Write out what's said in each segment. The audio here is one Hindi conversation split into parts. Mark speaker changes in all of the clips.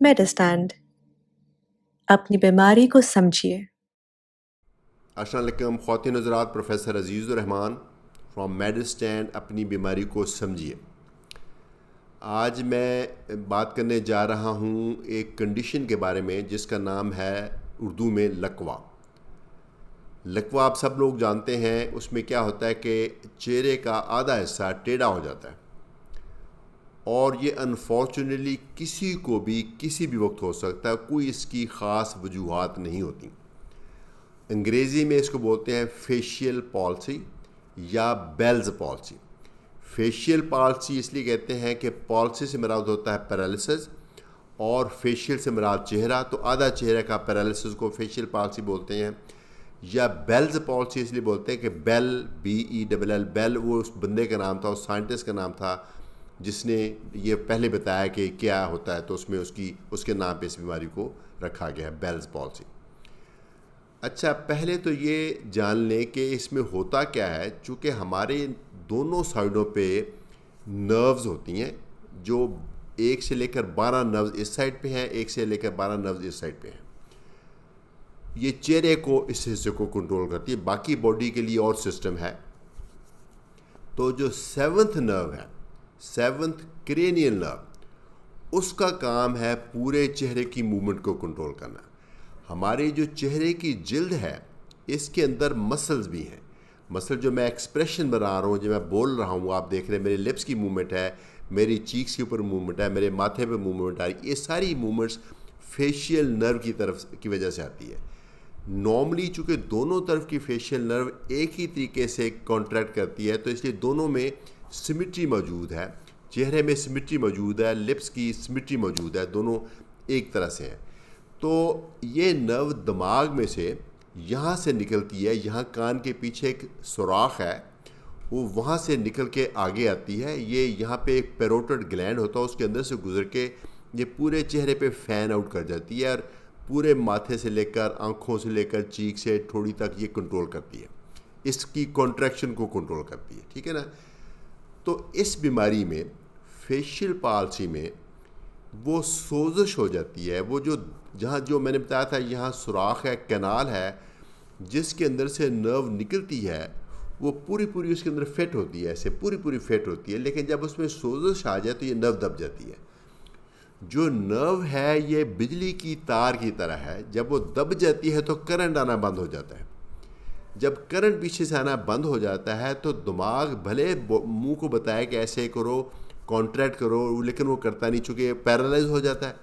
Speaker 1: मेडिस्टैंड अपनी बीमारी को समझिए।
Speaker 2: अस्सलाम वालेकुम ख़वातीन हज़रात, प्रोफेसर अज़ीज़ुर रहमान फ्रॉम मेडिस्टैंड अपनी बीमारी को समझिए। आज मैं बात करने जा रहा हूँ एक कंडीशन के बारे में जिसका नाम है उर्दू में लकवा। लकवा आप सब लोग जानते हैं, उसमें क्या होता है कि चेहरे का आधा हिस्सा टेढ़ा हो जाता है और ये अनफॉर्चुनेटली किसी को भी किसी भी वक्त हो सकता है, कोई इसकी ख़ास वजूहात नहीं होती। अंग्रेज़ी में इसको बोलते हैं फेशियल पॉलिसी या बेल्स पॉलिसी। फेशियल पॉलिसी इसलिए कहते हैं कि पॉलिसी से मुराद होता है पैरालिसिस और फेशियल से मुराद चेहरा, तो आधा चेहरे का पैरालिसिस को फेशियल पॉलिसी बोलते हैं। या बेल्स पॉलिसी इसलिए बोलते हैं कि बेल BELL बेल वो उस बंदे का नाम था, उस साइंटिस्ट का नाम था जिसने ये पहले बताया कि क्या होता है, तो उसमें उसके नाम पे इस बीमारी को रखा गया है, बेल्स पॉलिसी। अच्छा, पहले तो ये जान लें कि इसमें होता क्या है। चूँकि हमारे दोनों साइडों पे नर्व्स होती हैं, जो 1 से लेकर 12 नर्व्स इस साइड पे हैं, 1 से लेकर 12 नर्व्स इस साइड पे हैं। ये चेहरे को, इस हिस्से को कंट्रोल करती है, बाकी बॉडी के लिए और सिस्टम है। तो जो 7th नर्व है, 7th क्रेनियल नर्व, उसका काम है पूरे चेहरे की मूवमेंट को कंट्रोल करना। हमारे जो चेहरे की जिल्द है, इसके अंदर मसल्स भी हैं। मसल जो मैं एक्सप्रेशन बना रहा हूँ, जो मैं बोल रहा हूँ, आप देख रहे हैं मेरे लिप्स की मूवमेंट है, मेरी चीक्स के ऊपर मूवमेंट है, मेरे माथे पे मूवमेंट आ रही है। ये सारी मूवमेंट्स फेशियल नर्व की वजह से आती है। नॉर्मली चूँकि दोनों तरफ की फेशियल नर्व एक ही तरीके से कॉन्ट्रैक्ट करती है, तो इसलिए दोनों में सिमिट्री मौजूद है। चेहरे में सिमिट्री मौजूद है, लिप्स की सिमिट्री मौजूद है, दोनों एक तरह से हैं। तो ये नर्व दिमाग में से यहाँ से निकलती है, यहाँ कान के पीछे एक सुराख है, वो वहाँ से निकल के आगे आती है। ये यहाँ पे एक पैरोटिड ग्लैंड होता है, उसके अंदर से गुजर के ये पूरे चेहरे पे फैन आउट कर जाती है और पूरे माथे से लेकर आँखों से लेकर चीक से ठोड़ी तक ये कंट्रोल करती है, इसकी कॉन्ट्रैक्शन को कंट्रोल करती है। ठीक है ना। तो इस बीमारी में, फेशियल पाल्सी में, वो सोजिश हो जाती है। वो जहाँ जो मैंने बताया था, यहाँ सुराख है, कैनाल है, जिसके अंदर से नर्व निकलती है, वो पूरी पूरी उसके अंदर फिट होती है, ऐसे पूरी पूरी फिट होती है। लेकिन जब उसमें सोजिश आ जाए तो ये नर्व दब जाती है। जो नर्व है ये बिजली की तार की तरह है, जब वो दब जाती है तो करंट आना बंद हो जाता है। जब करंट पीछे से आना बंद हो जाता है तो दिमाग भले मुंह को बताए कि ऐसे करो, कॉन्ट्रैक्ट करो, लेकिन वो करता नहीं, चूँकि पैरालाइज हो जाता है।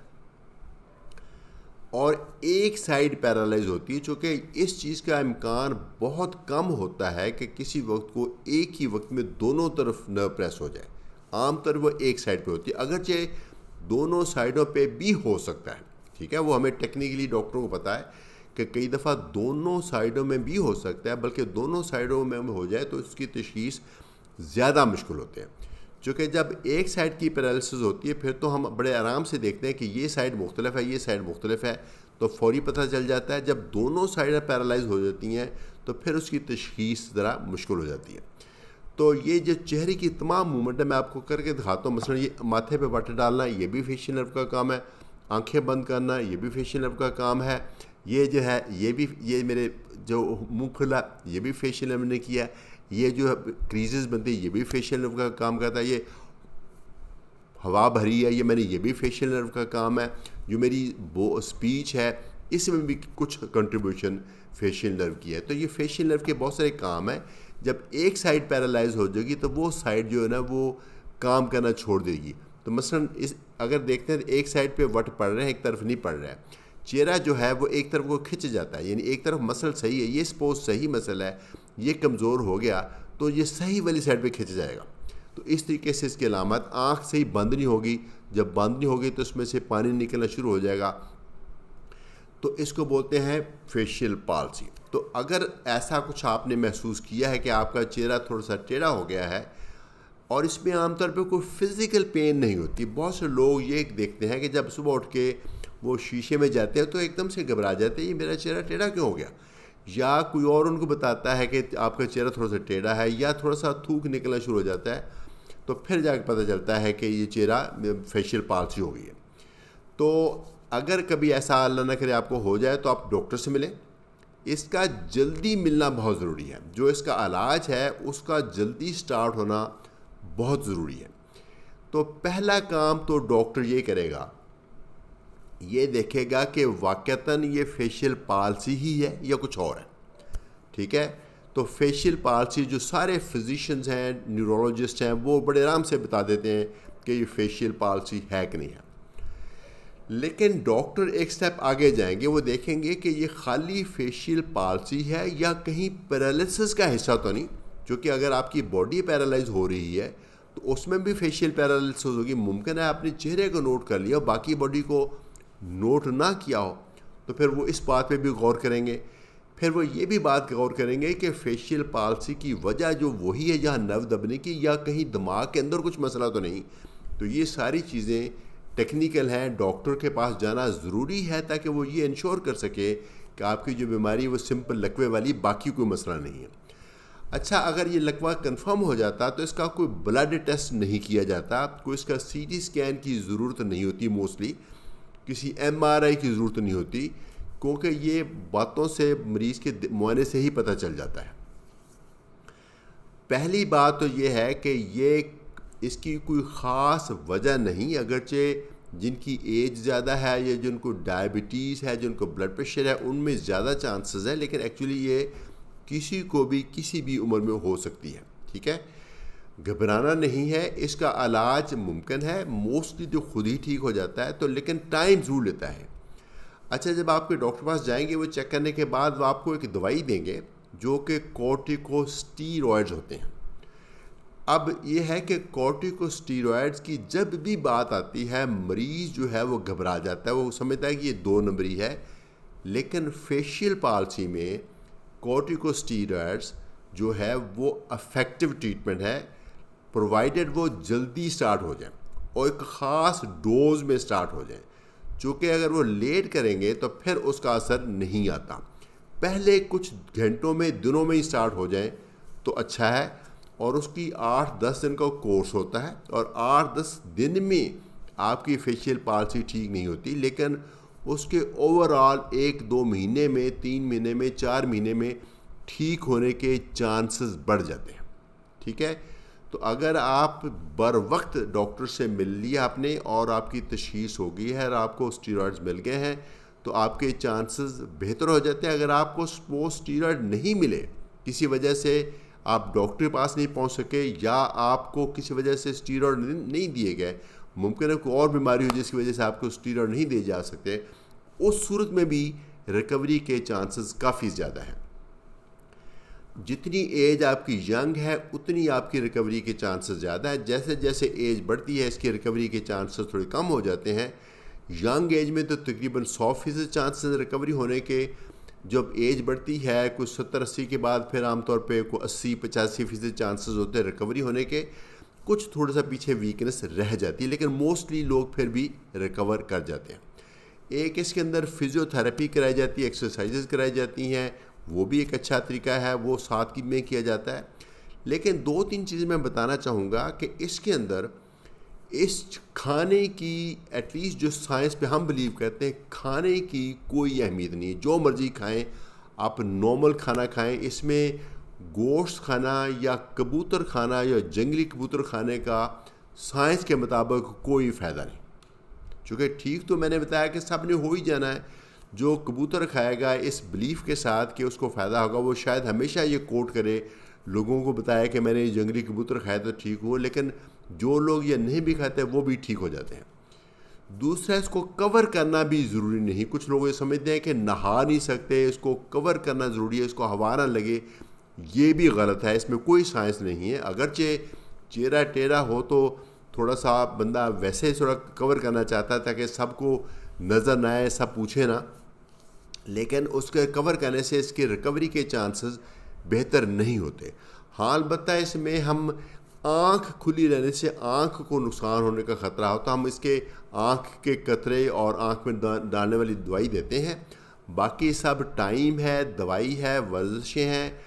Speaker 2: और एक साइड पैरालाइज होती है, चूँकि इस चीज़ का इम्कान बहुत कम होता है कि किसी वक्त को एक ही वक्त में दोनों तरफ नर्व प्रेस हो जाए। आमतौर वो एक साइड पे होती है, अगरचे दोनों साइडों पे भी हो सकता है। ठीक है, वो हमें टेक्निकली डॉक्टरों को पता है कि कई दफ़ा दोनों साइडों में भी हो सकता है, बल्कि दोनों साइडों में हो जाए तो इसकी तशख़ीस ज़्यादा मुश्किल होते हैं। चूँकि जब एक साइड की पैरालिसिस होती है, फिर तो हम बड़े आराम से देखते हैं कि ये साइड मुख्तलिफ है, ये साइड मुख्तलिफ है, तो फौरी पता चल जाता है। जब दोनों साइडें पैरालाइज हो जाती हैं तो फिर उसकी तशख़ीस ज़रा मुश्किल हो जाती है। तो ये जो चेहरे की तमाम मूवमेंट है, मैं आपको करके दिखाता हूँ। मसलन ये माथे पे वाटर डालना, ये भी फेशियल नर्व का काम है। आंखें बंद करना, ये भी फेशियल नर्व का काम है। ये जो है, ये मेरे जो मुंह खुला, ये भी फेशियल नर्व ने किया। ये जो क्रीजेस बनती है, ये भी फेशियल नर्व का काम करता है। ये हवा भरी है, ये भी फेशियल नर्व का काम है। जो मेरी स्पीच है, इसमें भी कुछ कंट्रीब्यूशन फेशियल नर्व की है। तो ये फेशियल नर्व के बहुत सारे काम हैं। जब एक साइड पैरालाइज हो जाएगी तो वो साइड जो है ना, वो काम करना छोड़ देगी। तो मसलन अगर देखते हैं तो एक साइड पे वट पड़ रहे हैं, एक तरफ नहीं पड़ रहा है। चेहरा जो है वो एक तरफ को खिंच जाता है, यानी एक तरफ मसल सही है, ये सपोज सही मसल है, ये कमज़ोर हो गया तो ये सही वाली साइड पे खिंच जाएगा। तो इस तरीके से इसकी अलामत, आँख सही बंद नहीं होगी, जब बंद नहीं होगी तो उसमें से पानी निकलना शुरू हो जाएगा। तो इसको बोलते हैं फेशियल पाल्सी। तो अगर ऐसा कुछ आपने महसूस किया है कि आपका चेहरा थोड़ा सा टेढ़ा हो गया है, और इसमें आमतौर पे कोई फ़िज़िकल पेन नहीं होती। बहुत से लोग ये देखते हैं कि जब सुबह उठ के वो शीशे में जाते हैं तो एकदम से घबरा जाते हैं, ये मेरा चेहरा टेढ़ा क्यों हो गया। या कोई और उनको बताता है कि आपका चेहरा थोड़ा सा टेढ़ा है, या थोड़ा सा थूक निकलना शुरू हो जाता है, तो फिर जाकर पता चलता है कि ये चेहरा फेशियल पाल्सी हो गई है। तो अगर कभी ऐसा अल्लाह न करे आपको हो जाए तो आप डॉक्टर से मिलें। इसका जल्दी मिलना बहुत ज़रूरी है, जो इसका इलाज है उसका जल्दी स्टार्ट होना बहुत ज़रूरी है। तो पहला काम तो डॉक्टर ये करेगा, ये देखेगा कि वाक़तन ये फेशियल पाल्सी ही है या कुछ और है। ठीक है, तो फेशियल पाल्सी जो सारे फिजिशियंस हैं, न्यूरोलॉजिस्ट हैं, वो बड़े आराम से बता देते हैं कि ये फेशियल पाल्सी है कि नहीं है। लेकिन डॉक्टर एक स्टेप आगे जाएंगे, वो देखेंगे कि ये खाली फेशियल पाल्सी है या कहीं पैरालिसिस का हिस्सा तो नहीं, क्योंकि अगर आपकी बॉडी पैरालाइज हो रही है तो उसमें भी फेशियल पैरालिसिस होगी। मुमकिन है आपने चेहरे को नोट कर लिया, बाकी बॉडी को नोट ना किया हो, तो फिर वो इस बात पे भी गौर करेंगे। फिर वो ये भी बात गौर करेंगे कि फेशियल पाल्सी की वजह जो वही है जहाँ नर्व दबने की, या कहीं दिमाग के अंदर कुछ मसला तो नहीं। तो ये सारी चीज़ें टेक्निकल हैं, डॉक्टर के पास जाना ज़रूरी है ताकि वो ये इंश्योर कर सके कि आपकी जो बीमारी है वो सिंपल लकवे वाली, बाकी कोई मसला नहीं है। अच्छा, अगर ये लकवा कंफर्म हो जाता तो इसका कोई ब्लड टेस्ट नहीं किया जाता, कोई इसका सीटी स्कैन की ज़रूरत नहीं होती, मोस्टली किसी MRI की ज़रूरत नहीं होती, क्योंकि ये बातों से मरीज़ के मुआयने से ही पता चल जाता है। पहली बात तो ये है कि ये इसकी कोई ख़ास वजह नहीं, अगरचे जिनकी एज ज़्यादा है या जिनको डायबिटीज़ है, जिनको ब्लड प्रेशर है, उनमें ज़्यादा चांसेस है, लेकिन एक्चुअली ये किसी को भी किसी भी उम्र में हो सकती है। ठीक है, घबराना नहीं है, इसका इलाज मुमकिन है, मोस्टली तो खुद ही ठीक हो जाता है, तो लेकिन टाइम ज़रूर लेता है। अच्छा, जब आपके डॉक्टर पास जाएंगे, वो चेक करने के बाद वो आपको एक दवाई देंगे जो कि कॉर्टिकोस्टीरॉइड्स होते हैं। अब ये है कि कॉर्टिकोस्टीरॉइड्स की जब भी बात आती है, मरीज़ जो है वो घबरा जाता है, वो समझता है कि ये 2 नंबरी है। लेकिन फेशियल पाल्सी में कॉर्टिकोस्टीरॉइड्स जो है वो इफ़ेक्टिव ट्रीटमेंट है, प्रोवाइडेड वो जल्दी स्टार्ट हो जाए और एक ख़ास डोज में स्टार्ट हो जाए। चूँकि अगर वो लेट करेंगे तो फिर उसका असर नहीं आता। पहले कुछ घंटों में, दिनों में ही स्टार्ट हो जाए तो अच्छा है। और उसकी 8-10 दिन का कोर्स होता है, और 8-10 दिन में आपकी फेशियल पाल्सी ठीक नहीं होती, लेकिन उसके ओवरऑल 1-2 महीने में, 3 महीने में, 4 महीने में ठीक होने के चांसेस बढ़ जाते हैं। ठीक है, तो अगर आप बर वक्त डॉक्टर से मिल लिया आपने और आपकी तशख़ीस हो गई है और आपको स्टीरॉइड्स मिल गए हैं, तो आपके चांसेस बेहतर हो जाते हैं। अगर आपको वो स्टीरॉइड नहीं मिले, किसी वजह से आप डॉक्टर के पास नहीं पहुंच सके, या आपको किसी वजह से स्टीरॉइड नहीं दिए गए, मुमकिन है कोई और बीमारी हो जिसकी वजह से आपको स्टीरॉइड नहीं दिए जा सकते, उस सूरत में भी रिकवरी के चांसेस काफ़ी ज़्यादा हैं। जितनी एज आपकी यंग है उतनी आपकी रिकवरी के चांसेस ज़्यादा है। जैसे जैसे एज बढ़ती है, इसकी रिकवरी के चांसेस थोड़े कम हो जाते हैं। यंग एज में तो तकरीबन 100% चांसेस रिकवरी होने के, जब एज बढ़ती है कुछ 70-80 के बाद फिर आमतौर पे कोई 80-85% चांसेस होते हैं रिकवरी होने के। कुछ थोड़ा सा पीछे वीकनेस रह जाती है, लेकिन मोस्टली लोग फिर भी रिकवर कर जाते हैं। एक इसके अंदर फिज़ियोथेरेपी कराई जाती है, एक्सरसाइजेज कराई जाती हैं, वो भी एक अच्छा तरीका है, वो साथ की में किया जाता है। लेकिन 2-3 चीज़ें मैं बताना चाहूँगा कि इसके अंदर इस खाने की, एटलीस्ट जो साइंस पे हम बिलीव करते हैं, खाने की कोई अहमियत नहीं है। जो मर्ज़ी खाएं, आप नॉर्मल खाना खाएं, इसमें गोश्त खाना या कबूतर खाना या जंगली कबूतर खाने का साइंस के मुताबिक कोई फ़ायदा नहीं। चूँकि ठीक तो मैंने बताया कि सब ने हो ही जाना है। जो कबूतर खाएगा इस बिलीफ के साथ कि उसको फ़ायदा होगा, वो शायद हमेशा ये कोट करे, लोगों को बताया कि मैंने जंगली कबूतर खाया तो ठीक हो, लेकिन जो लोग ये नहीं भी खाते वो भी ठीक हो जाते हैं। दूसरा, इसको कवर करना भी ज़रूरी नहीं। कुछ लोग ये समझते हैं कि नहा नहीं सकते, इसको कवर करना ज़रूरी है, इसको हवा ना लगे, ये भी गलत है। इसमें कोई साइंस नहीं है। अगरचे चेहरा टेढ़ा हो तो थोड़ा सा बंदा वैसे थोड़ा कवर करना चाहता है ताकि सबको नज़र ना आए, सब पूछे ना, लेकिन उसके कवर करने से इसके रिकवरी के चांसेस बेहतर नहीं होते। हाँ, अलबत्ता इसमें हम आँख खुली रहने से आँख को नुकसान होने का ख़तरा होता, हम इसके आँख के कतरे और आँख में डालने वाली दवाई देते हैं। बाकी सब टाइम है, दवाई है, वर्जिशें हैं,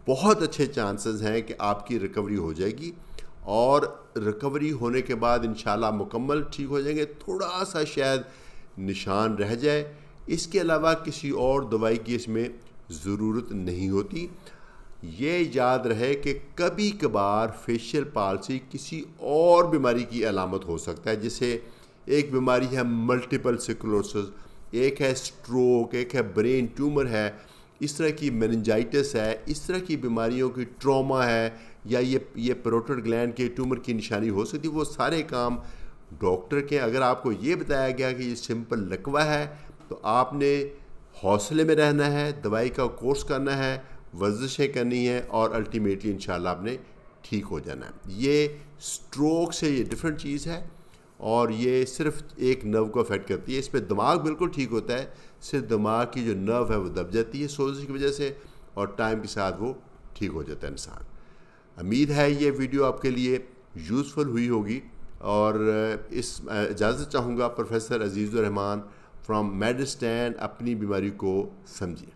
Speaker 2: बहुत अच्छे चांसेस हैं कि आपकी रिकवरी हो जाएगी, और रिकवरी होने के बाद इंशाल्लाह मुकम्मल ठीक हो जाएंगे। थोड़ा सा शायद निशान रह जाए, इसके अलावा किसी और दवाई की इसमें ज़रूरत नहीं होती। ये याद रहे कि कभी कभार फेशियल पाल्सी किसी और बीमारी की अलामत हो सकता है, जैसे एक बीमारी है मल्टीपल स्क्लेरोसिस, एक है स्ट्रोक, एक है ब्रेन ट्यूमर है, इस तरह की मेनिंजाइटिस है, इस तरह की बीमारियों की ट्रॉमा है, या ये पैरोटिड ग्लैंड के ट्यूमर की निशानी हो सकती है। वो सारे काम डॉक्टर के। अगर आपको ये बताया गया कि ये सिंपल लकवा है तो आपने हौसले में रहना है, दवाई का कोर्स करना है, वर्जिशें करनी है और अल्टीमेटली इंशाल्लाह आपने ठीक हो जाना है। ये स्ट्रोक से ये डिफरेंट चीज़ है और ये सिर्फ एक नर्व को अफेक्ट करती है। इस पर दिमाग बिल्कुल ठीक होता है, सिर्फ दिमाग की जो नर्व है वो दब जाती है सोजिश की वजह से, और टाइम के साथ वो ठीक हो जाता है इंसान। उम्मीद है ये वीडियो आपके लिए यूज़फुल हुई होगी, और इजाज़त चाहूँगा प्रोफेसर अजीज़ुर रहमान फ्रॉम मेडिस्टैंड अपनी बीमारी को समझिए।